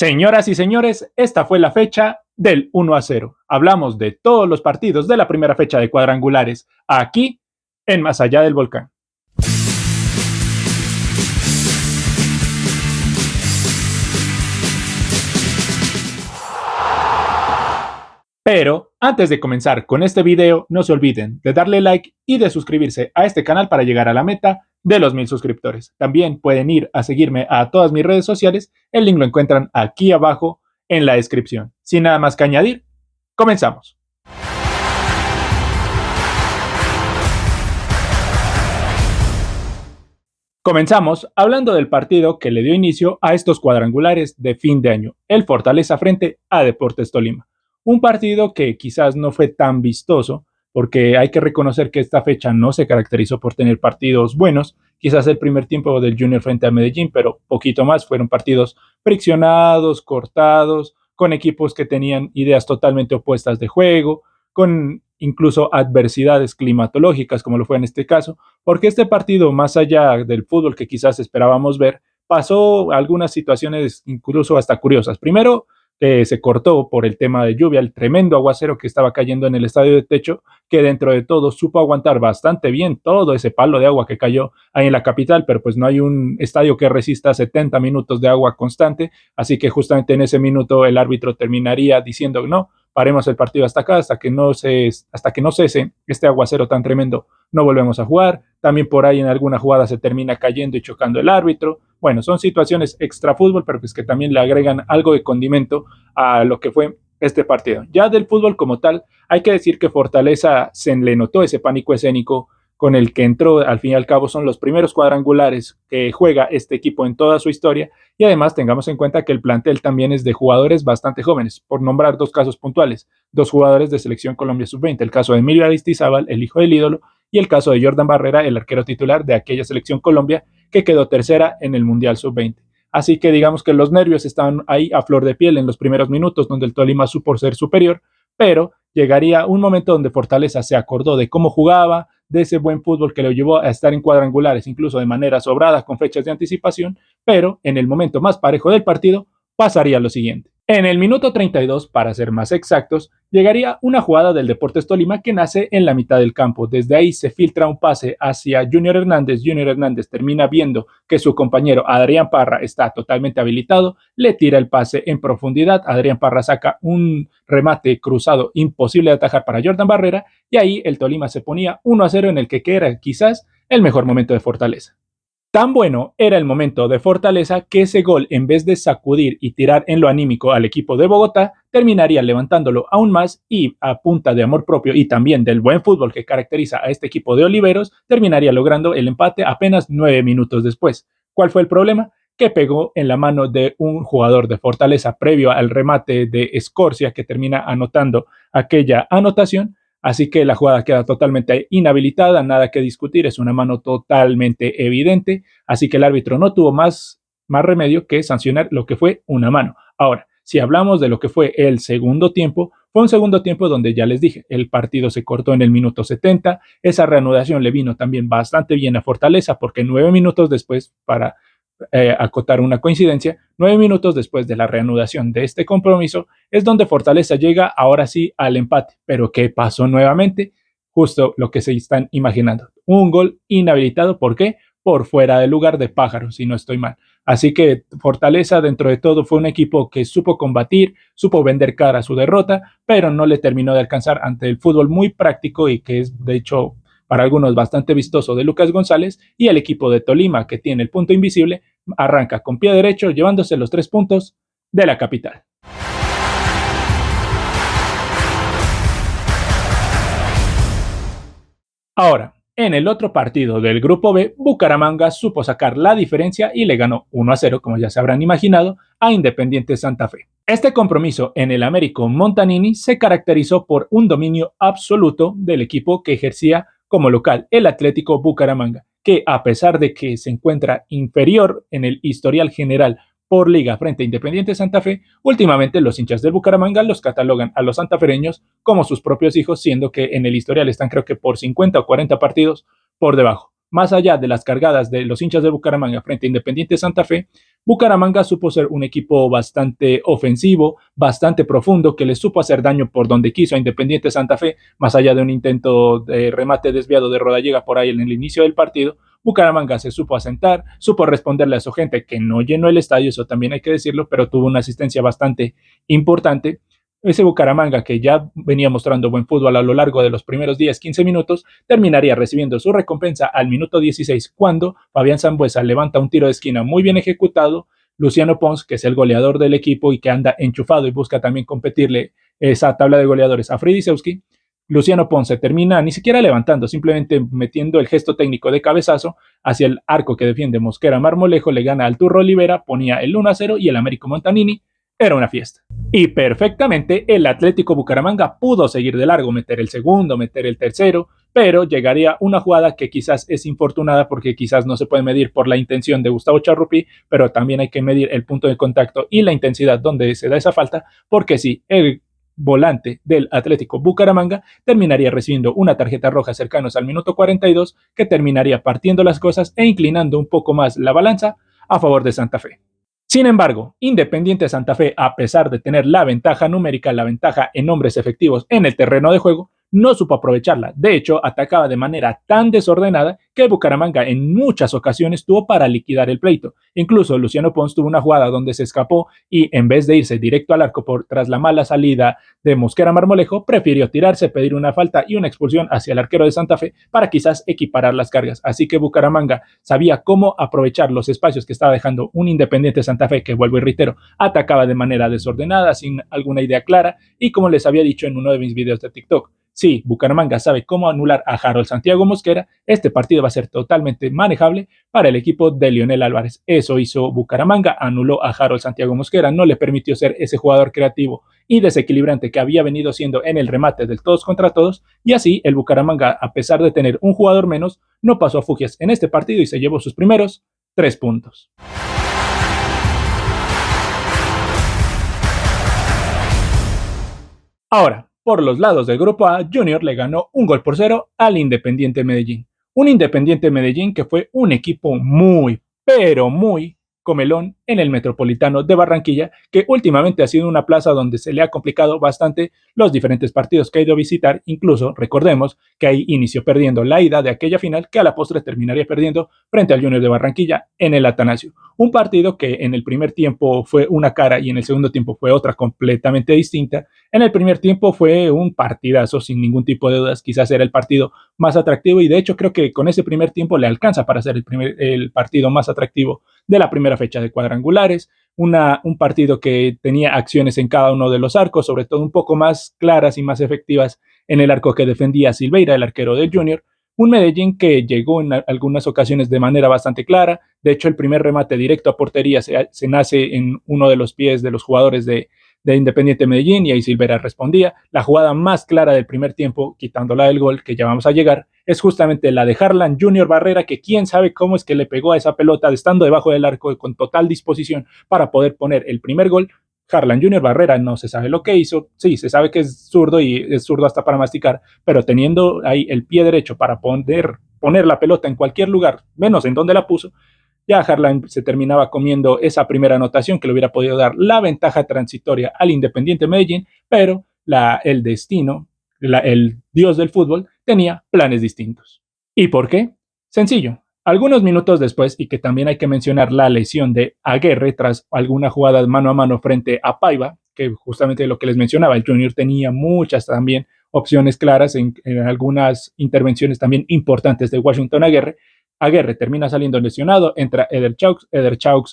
Señoras y señores, esta fue la fecha del 1-0. Hablamos de todos los partidos de la primera fecha de cuadrangulares, aquí en Más Allá del Volcán. Pero antes de comenzar con este video, no se olviden de darle like y de suscribirse a este canal para llegar a la meta de los 1000 suscriptores. También pueden ir a seguirme a todas mis redes sociales, el link lo encuentran aquí abajo en la descripción. Sin nada más que añadir, comenzamos. Comenzamos hablando del partido que le dio inicio a estos cuadrangulares de fin de año, el Fortaleza frente a Deportes Tolima. Un partido que quizás no fue tan vistoso, porque hay que reconocer que esta fecha no se caracterizó por tener partidos buenos. Quizás el primer tiempo del Junior frente a Medellín, pero poquito más. Fueron partidos friccionados, cortados, con equipos que tenían ideas totalmente opuestas de juego, con incluso adversidades climatológicas, como lo fue en este caso, porque este partido, más allá del fútbol que quizás esperábamos ver, pasó algunas situaciones incluso hasta curiosas. Primero, se cortó por el tema de lluvia, el tremendo aguacero que estaba cayendo en el estadio de techo, que dentro de todo supo aguantar bastante bien todo ese palo de agua que cayó ahí en la capital, pero pues no hay un estadio que resista 70 minutos de agua constante, así que justamente en ese minuto el árbitro terminaría diciendo no, paremos el partido hasta acá, hasta que no cese este aguacero tan tremendo, no volvemos a jugar. También por ahí en alguna jugada se termina cayendo y chocando el árbitro. Bueno, son situaciones extra fútbol, pero pues que también le agregan algo de condimento a lo que fue este partido. Ya del fútbol como tal, hay que decir que Fortaleza se le notó ese pánico escénico con el que entró. Al fin y al cabo son los primeros cuadrangulares que juega este equipo en toda su historia, y además tengamos en cuenta que el plantel también es de jugadores bastante jóvenes, por nombrar dos casos puntuales, dos jugadores de Selección Colombia Sub-20, el caso de Emilio Aristizábal, el hijo del ídolo, y el caso de Jordan Barrera, el arquero titular de aquella Selección Colombia que quedó tercera en el Mundial Sub-20. Así que digamos que los nervios estaban ahí a flor de piel en los primeros minutos, donde el Tolima supo ser superior, pero llegaría un momento donde Fortaleza se acordó de cómo jugaba, de ese buen fútbol que lo llevó a estar en cuadrangulares, incluso de manera sobrada, con fechas de anticipación, pero en el momento más parejo del partido pasaría lo siguiente. En el minuto 32, para ser más exactos, llegaría una jugada del Deportes Tolima que nace en la mitad del campo. Desde ahí se filtra un pase hacia Junior Hernández. Junior Hernández termina viendo que su compañero Adrián Parra está totalmente habilitado, le tira el pase en profundidad. Adrián Parra saca un remate cruzado imposible de atajar para Jordan Barrera, y ahí el Tolima se ponía 1-0 en el que era quizás el mejor momento de Fortaleza. Tan bueno era el momento de Fortaleza que ese gol, en vez de sacudir y tirar en lo anímico al equipo de Bogotá, terminaría levantándolo aún más, y a punta de amor propio y también del buen fútbol que caracteriza a este equipo de Oliveros, terminaría logrando el empate apenas 9 minutos después. ¿Cuál fue el problema? Que pegó en la mano de un jugador de Fortaleza previo al remate de Escorcia, que termina anotando aquella anotación. Así que la jugada queda totalmente inhabilitada, nada que discutir, es una mano totalmente evidente, así que el árbitro no tuvo más remedio que sancionar lo que fue una mano. Ahora, si hablamos de lo que fue el segundo tiempo, fue un segundo tiempo donde ya les dije, el partido se cortó en el minuto 70, esa reanudación le vino también bastante bien a Fortaleza, porque 9 minutos después, para acotar una coincidencia, 9 minutos después de la reanudación de este compromiso es donde Fortaleza llega ahora sí al empate. Pero ¿qué pasó nuevamente? Justo lo que se están imaginando, un gol inhabilitado. ¿Por qué? Por fuera de lugar de Pájaro, si no estoy mal. Así que Fortaleza, dentro de todo, fue un equipo que supo combatir, supo vender cara a su derrota, pero no le terminó de alcanzar ante el fútbol muy práctico y que es de hecho para algunos bastante vistoso de Lucas González, y el equipo de Tolima, que tiene el punto invisible, arranca con pie derecho llevándose los 3 puntos de la capital. Ahora, en el otro partido del grupo B, Bucaramanga supo sacar la diferencia y le ganó 1-0, como ya se habrán imaginado, a Independiente Santa Fe. Este compromiso en el Américo Montanini se caracterizó por un dominio absoluto del equipo que ejercía como local, el Atlético Bucaramanga, que a pesar de que se encuentra inferior en el historial general por liga frente a Independiente Santa Fe, últimamente los hinchas del Bucaramanga los catalogan a los santafereños como sus propios hijos, siendo que en el historial están creo que por 50 o 40 partidos por debajo. Más allá de las cargadas de los hinchas de Bucaramanga frente a Independiente Santa Fe, Bucaramanga supo ser un equipo bastante ofensivo, bastante profundo, que le supo hacer daño por donde quiso a Independiente Santa Fe, más allá de un intento de remate desviado de Rodallega por ahí en el inicio del partido. Bucaramanga se supo asentar, supo responderle a su gente, que no llenó el estadio, eso también hay que decirlo, pero tuvo una asistencia bastante importante. Ese Bucaramanga, que ya venía mostrando buen fútbol a lo largo de los primeros 10-15 minutos, terminaría recibiendo su recompensa al minuto 16, cuando Fabián Sambuesa levanta un tiro de esquina muy bien ejecutado. Luciano Pons, que es el goleador del equipo y que anda enchufado y busca también competirle esa tabla de goleadores a Fridisewski. Luciano Pons se termina ni siquiera levantando, simplemente metiendo el gesto técnico de cabezazo hacia el arco que defiende Mosquera Marmolejo, le gana al Turro Olivera, ponía el 1-0 y el Américo Montanini era una fiesta. Y perfectamente el Atlético Bucaramanga pudo seguir de largo, meter el segundo, meter el tercero, pero llegaría una jugada que quizás es infortunada porque quizás no se puede medir por la intención de Gustavo Charrupi, pero también hay que medir el punto de contacto y la intensidad donde se da esa falta, porque si el volante del Atlético Bucaramanga terminaría recibiendo una tarjeta roja cercanos al minuto 42, que terminaría partiendo las cosas e inclinando un poco más la balanza a favor de Santa Fe. Sin embargo, Independiente Santa Fe, a pesar de tener la ventaja numérica, la ventaja en hombres efectivos en el terreno de juego, no supo aprovecharla. De hecho, atacaba de manera tan desordenada que Bucaramanga en muchas ocasiones tuvo para liquidar el pleito. Incluso Luciano Pons tuvo una jugada donde se escapó y en vez de irse directo al arco tras la mala salida de Mosquera Marmolejo, prefirió tirarse, pedir una falta y una expulsión hacia el arquero de Santa Fe para quizás equiparar las cargas. Así que Bucaramanga sabía cómo aprovechar los espacios que estaba dejando un Independiente Santa Fe, que vuelvo y reitero, atacaba de manera desordenada, sin alguna idea clara, y como les había dicho en uno de mis videos de TikTok, si Bucaramanga sabe cómo anular a Harold Santiago Mosquera, este partido va a ser totalmente manejable para el equipo de Lionel Álvarez. Eso hizo Bucaramanga, anuló a Harold Santiago Mosquera, no le permitió ser ese jugador creativo y desequilibrante que había venido siendo en el remate del todos contra todos, y así el Bucaramanga, a pesar de tener un jugador menos, no pasó a fugias en este partido y se llevó sus primeros 3 puntos. Ahora, por los lados del grupo A, Junior le ganó 1-0 al Independiente Medellín. Un Independiente Medellín que fue un equipo muy, pero muy comelón en el Metropolitano de Barranquilla, que últimamente ha sido una plaza donde se le ha complicado bastante los diferentes partidos que ha ido a visitar. Incluso recordemos que ahí inició perdiendo la ida de aquella final, que a la postre terminaría perdiendo frente al Junior de Barranquilla en el Atanasio. Un partido que en el primer tiempo fue una cara y en el segundo tiempo fue otra completamente distinta. En el primer tiempo fue un partidazo sin ningún tipo de dudas, quizás era el partido más atractivo y de hecho creo que con ese primer tiempo le alcanza para ser el partido más atractivo de la primera fecha de cuadrangulares. Un partido que tenía acciones en cada uno de los arcos, sobre todo un poco más claras y más efectivas en el arco que defendía Silveira, el arquero del Junior. Un Medellín que llegó en algunas ocasiones de manera bastante clara. De hecho, el primer remate directo a portería se nace en uno de los pies de los jugadores de Independiente Medellín y ahí Silveira respondía. La jugada más clara del primer tiempo, quitándola del gol, que ya vamos a llegar, es justamente la de Harlan Junior Barrera, que quién sabe cómo es que le pegó a esa pelota estando debajo del arco con total disposición para poder poner el primer gol. Harlan Junior Barrera no se sabe lo que hizo, sí, se sabe que es zurdo y es zurdo hasta para masticar, pero teniendo ahí el pie derecho para poner la pelota en cualquier lugar, menos en donde la puso, ya Harlan se terminaba comiendo esa primera anotación que le hubiera podido dar la ventaja transitoria al Independiente Medellín, pero el destino, el dios del fútbol, tenía planes distintos. ¿Y por qué? Sencillo. Algunos minutos después, y que también hay que mencionar la lesión de Aguerre tras alguna jugada mano a mano frente a Paiva, que justamente lo que les mencionaba, el Junior tenía muchas también opciones claras en algunas intervenciones también importantes de Washington Aguerre termina saliendo lesionado, entra Eder Chaux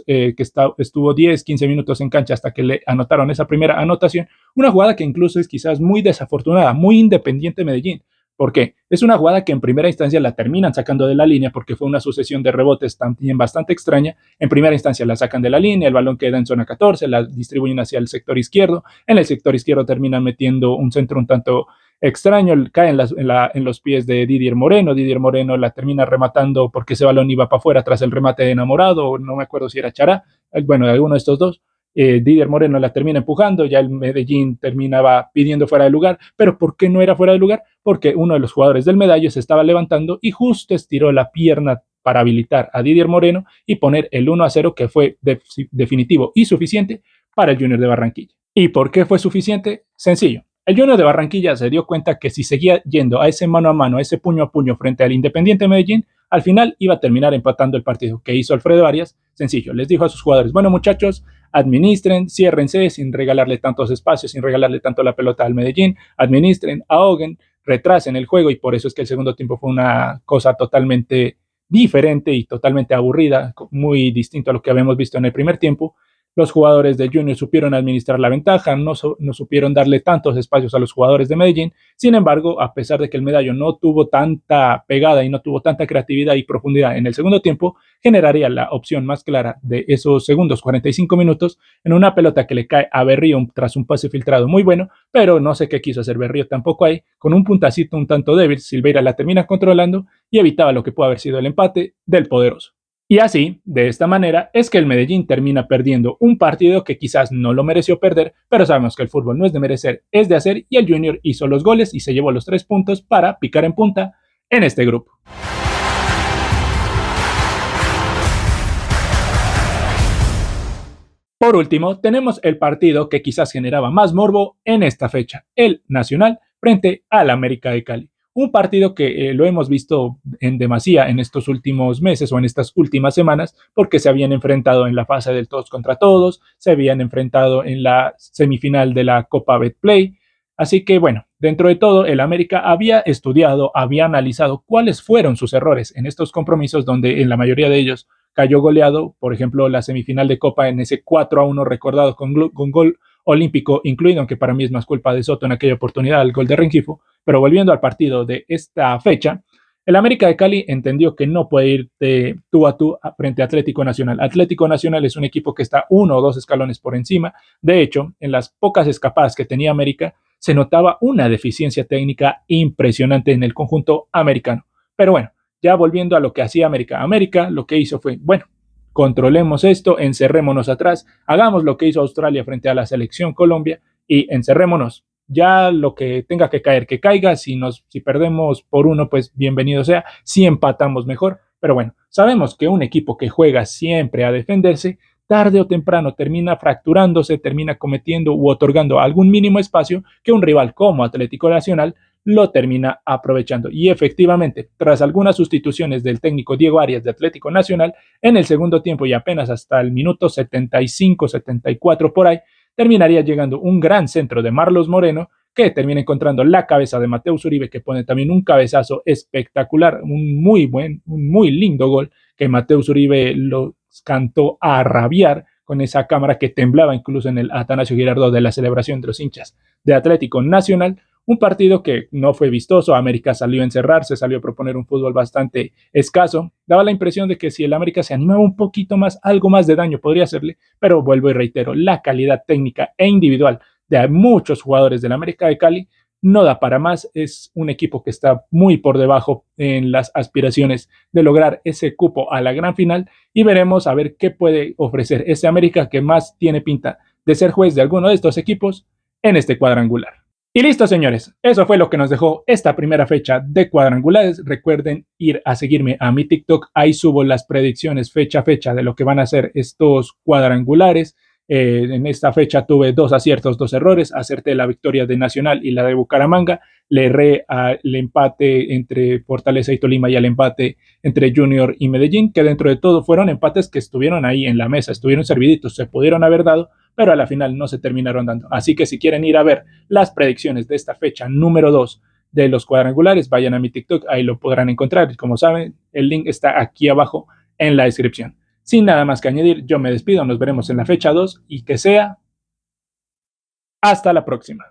que estuvo 10-15 minutos en cancha hasta que le anotaron esa primera anotación, una jugada que incluso es quizás muy desafortunada, muy Independiente Medellín. ¿Por qué? Es una jugada que en primera instancia la terminan sacando de la línea porque fue una sucesión de rebotes también bastante extraña. En primera instancia la sacan de la línea, el balón queda en zona 14, la distribuyen hacia el sector izquierdo. En el sector izquierdo terminan metiendo un centro un tanto extraño, cae en los pies de Didier Moreno. Didier Moreno la termina rematando porque ese balón iba para afuera tras el remate de Enamorado, no me acuerdo si era Chará, bueno, de alguno de estos dos. Didier Moreno la termina empujando, ya el Medellín terminaba pidiendo fuera de lugar, pero ¿por qué no era fuera de lugar? Porque uno de los jugadores del Medallo se estaba levantando y justo estiró la pierna para habilitar a Didier Moreno y poner el 1-0 que fue definitivo y suficiente para el Junior de Barranquilla. ¿Y por qué fue suficiente? Sencillo. El Junior de Barranquilla se dio cuenta que si seguía yendo a ese mano a mano, a ese puño a puño frente al Independiente Medellín, al final iba a terminar empatando el partido. ¿Qué hizo Alfredo Arias? Sencillo, les dijo a sus jugadores, bueno muchachos, administren, ciérrense sin regalarle tantos espacios, sin regalarle tanto la pelota al Medellín, administren, ahoguen, retrasen el juego y por eso es que el segundo tiempo fue una cosa totalmente diferente y totalmente aburrida, muy distinto a lo que habíamos visto en el primer tiempo. Los jugadores del Junior supieron administrar la ventaja, no supieron darle tantos espacios a los jugadores de Medellín. Sin embargo, a pesar de que el Medallo no tuvo tanta pegada y no tuvo tanta creatividad y profundidad en el segundo tiempo, generaría la opción más clara de esos segundos 45 minutos en una pelota que le cae a Berrío tras un pase filtrado muy bueno, pero no sé qué quiso hacer Berrío tampoco ahí, con un puntacito un tanto débil, Silveira la termina controlando y evitaba lo que pudo haber sido el empate del poderoso. Y así, de esta manera, es que el Medellín termina perdiendo un partido que quizás no lo mereció perder, pero sabemos que el fútbol no es de merecer, es de hacer, y el Junior hizo los goles y se llevó los 3 puntos para picar en punta en este grupo. Por último, tenemos el partido que quizás generaba más morbo en esta fecha, el Nacional frente al América de Cali. Un partido que lo hemos visto en demasía en estos últimos meses o en estas últimas semanas, porque se habían enfrentado en la fase del todos contra todos, se habían enfrentado en la semifinal de la Copa Betplay. Así que bueno, dentro de todo, el América había estudiado, había analizado cuáles fueron sus errores en estos compromisos donde en la mayoría de ellos cayó goleado, por ejemplo, la semifinal de Copa en ese 4-1 recordado con gol olímpico incluido, aunque para mí es más culpa de Soto en aquella oportunidad, el gol de Rengifo. Pero volviendo al partido de esta fecha, el América de Cali entendió que no puede ir de tú a tú frente a Atlético Nacional. Atlético Nacional es un equipo que está 1 o 2 escalones por encima. De hecho, en las pocas escapadas que tenía América, se notaba una deficiencia técnica impresionante en el conjunto americano. Pero bueno, ya volviendo a lo que hacía América. América lo que hizo fue, bueno, controlemos esto, encerrémonos atrás, hagamos lo que hizo Australia frente a la selección Colombia y encerrémonos. Ya lo que tenga que caer, que caiga. Si perdemos por 1, pues bienvenido sea. Si empatamos, mejor. Pero bueno, sabemos que un equipo que juega siempre a defenderse, tarde o temprano termina fracturándose, termina cometiendo u otorgando algún mínimo espacio que un rival como Atlético Nacional lo termina aprovechando. Y efectivamente, tras algunas sustituciones del técnico Diego Arias de Atlético Nacional, en el segundo tiempo y apenas hasta el minuto 75-74 por ahí, terminaría llegando un gran centro de Marlos Moreno que termina encontrando la cabeza de Mateus Uribe, que pone también un cabezazo espectacular, un muy lindo gol que Mateus Uribe lo cantó a rabiar con esa cámara que temblaba incluso en el Atanasio Girardot de la celebración de los hinchas de Atlético Nacional. Un partido que no fue vistoso. América salió a encerrarse, salió a proponer un fútbol bastante escaso. Daba la impresión de que si el América se animaba un poquito más, algo más de daño podría hacerle, pero vuelvo y reitero, la calidad técnica e individual de muchos jugadores del América de Cali no da para más. Es un equipo que está muy por debajo en las aspiraciones de lograr ese cupo a la gran final y veremos a ver qué puede ofrecer ese América que más tiene pinta de ser juez de alguno de estos equipos en este cuadrangular. Y listo, señores, eso fue lo que nos dejó esta primera fecha de cuadrangulares. Recuerden ir a seguirme a mi TikTok, ahí subo las predicciones fecha a fecha de lo que van a ser estos cuadrangulares. En esta fecha tuve 2 aciertos, 2 errores. Acerté la victoria de Nacional y la de Bucaramanga. Le erré al empate entre Fortaleza y Tolima y al empate entre Junior y Medellín, que dentro de todo fueron empates que estuvieron ahí en la mesa, estuvieron serviditos, se pudieron haber dado, pero a la final no se terminaron dando. Así que si quieren ir a ver las predicciones de esta fecha número 2 de los cuadrangulares, vayan a mi TikTok, ahí lo podrán encontrar. Como saben, el link está aquí abajo en la descripción. Sin nada más que añadir, yo me despido, nos veremos en la fecha 2 y que sea hasta la próxima.